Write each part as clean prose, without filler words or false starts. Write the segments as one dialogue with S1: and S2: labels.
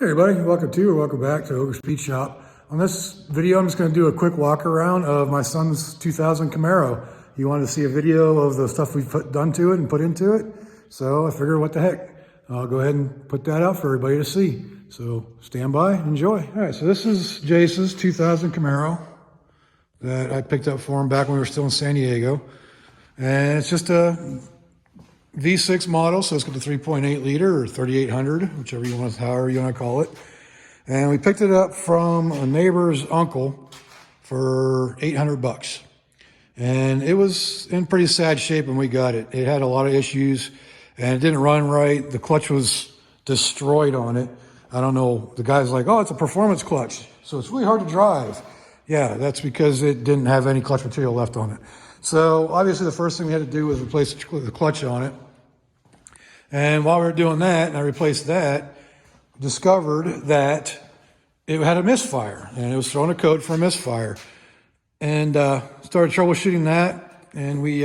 S1: Hey everybody, welcome back to Ogre Speed Shop. On this video, I'm just going to do a quick walk around of my son's 2000 Camaro. He wanted to see a video of the stuff we've done to it and put into it, so I figured what the heck. I'll go ahead and put that out for everybody to see. So stand by, enjoy. All right, so this is Jace's 2000 Camaro that I picked up for him back when we were still in San Diego. And it's just a V6 model, so it's got the 3.8 liter or 3800, however you want to call it. And we picked it up from a neighbor's uncle for 800 bucks. And it was in pretty sad shape when we got it. It had a lot of issues and it didn't run right. The clutch was destroyed on it. I don't know. The guy's like, oh, it's a performance clutch, so it's really hard to drive. Yeah, that's because it didn't have any clutch material left on it. So obviously the first thing we had to do was replace the clutch on it. And while we were doing that, and I replaced that, discovered that it had a misfire, and it was throwing a code for a misfire. And started troubleshooting that, and we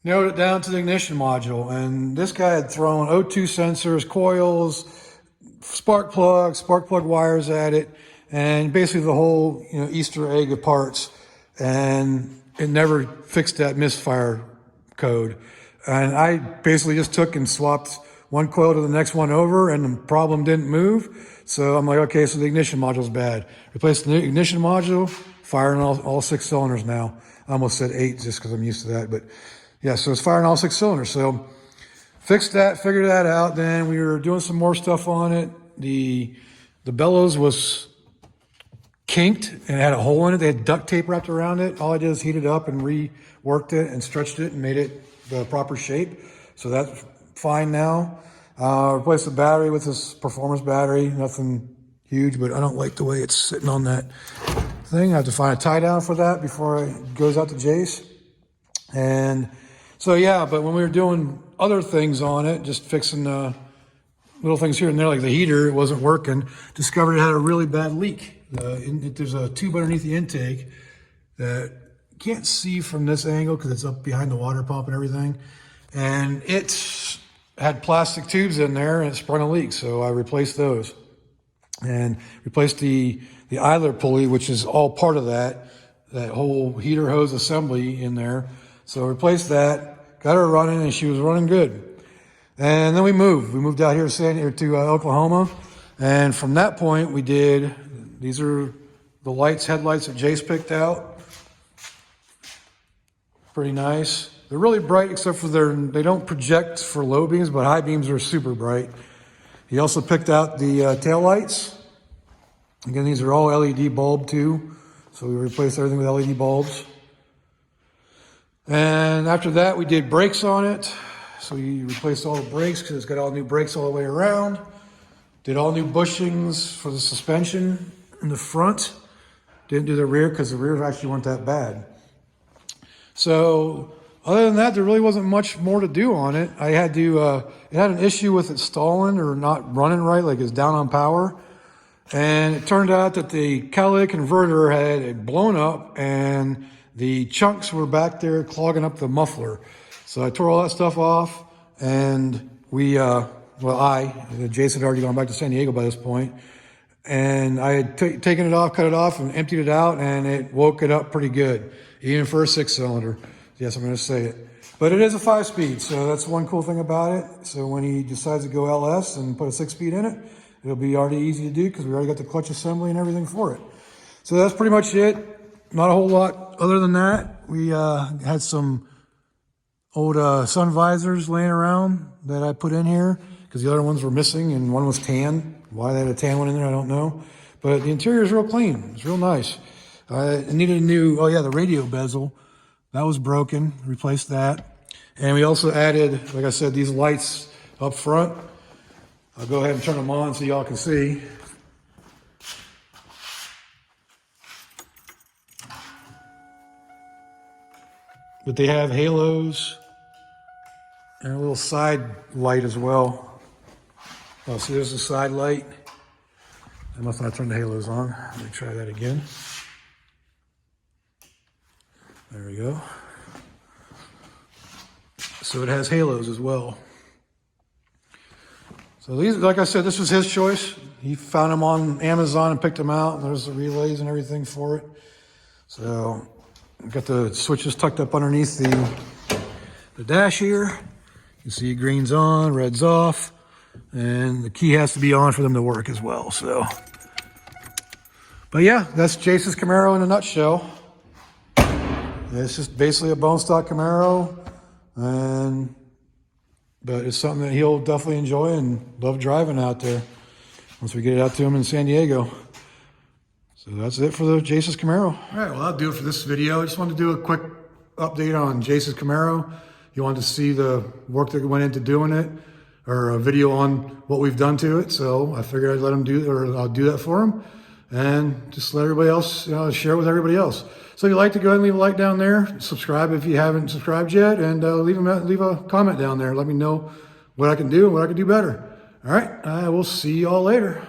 S1: narrowed it down to the ignition module. And this guy had thrown O2 sensors, coils, spark plug wires at it, and basically the whole Easter egg of parts. And it never fixed that misfire code. And I basically just took and swapped one coil to the next one over, and the problem didn't move. So I'm like, okay, so the ignition module's bad. Replaced the ignition module, firing all 6 cylinders now. I almost said 8 just because I'm used to that. But yeah, so it's firing all 6 cylinders. So fixed that, figured that out. Then we were doing some more stuff on it. The bellows was kinked and it had a hole in it. They had duct tape wrapped around it. All I did was heat it up and reworked it and stretched it and made it the proper shape. So that's fine now. Replaced the battery with this performance battery. Nothing huge, but I don't like the way it's sitting on that thing. I have to find a tie down for that before it goes out to Jace. And so yeah, but when we were doing other things on it, just fixing little things here and there, like the heater, it wasn't working. Discovered it had a really bad leak. There's a tube underneath the intake that you can't see from this angle because it's up behind the water pump and everything. And it had plastic tubes in there and it sprung a leak. So I replaced those and replaced the idler pulley, which is all part of that whole heater hose assembly in there. So I replaced that, got her running, and she was running good. And then we moved out here to Oklahoma. And from that point we did, these are the headlights that Jace picked out. Pretty nice. They're really bright, except for they don't project for low beams, but high beams are super bright. He also picked out the tail lights. Again, these are all LED bulb too. So we replaced everything with LED bulbs. And after that, we did brakes on it. So we replaced all the brakes because it's got all new brakes all the way around. Did all new bushings for the suspension in the front. Didn't do the rear because the rear actually weren't that bad. So other than that, there really wasn't much more to do on it. I had to, it had an issue with it stalling or not running right, like it's down on power. And it turned out that the catalytic converter had blown up and the chunks were back there clogging up the muffler. So I tore all that stuff off, and Jace had already gone back to San Diego by this point, and I had taken it off, cut it off, and emptied it out, and it woke it up pretty good, even for a 6-cylinder. Yes, I'm going to say it. But it is a 5-speed, so that's one cool thing about it. So when he decides to go LS and put a 6-speed in it, it'll be already easy to do because we already got the clutch assembly and everything for it. So that's pretty much it. Not a whole lot other than that. We had some old sun visors laying around that I put in here because the other ones were missing and one was tan. Why they had a tan one in there, I don't know. But the interior is real clean. It's real nice. It needed a new, the radio bezel. That was broken. Replaced that. And we also added, like I said, these lights up front. I'll go ahead and turn them on so y'all can see. But they have halos and a little side light as well. Oh, see, there's a side light. I must not turn the halos on. Let me try that again. There we go. So it has halos as well. So So these, like I said, this was his choice. He found them on Amazon and picked them out. And there's the relays and everything for it. So I've got the switches tucked up underneath the dash here. You see green's on, red's off, and the key has to be on for them to work as well. So, but yeah, that's Jace's Camaro in a nutshell. It's just basically a bone stock Camaro, but it's something that he'll definitely enjoy and love driving out there once we get it out to him in San Diego. So that's it for the Jace's Camaro. All right, well, that'll do it for this video. I just wanted to do a quick update on Jace's Camaro. You wanted to see the work that went into doing it, or a video on what we've done to it. So I figured I'd let him do, or I'll do that for him, and just let everybody else, share it with everybody else. So if you like to, go ahead and leave a like down there. Subscribe if you haven't subscribed yet, and leave a comment down there. Let me know what I can do and what I can do better. All right, I will see y'all later.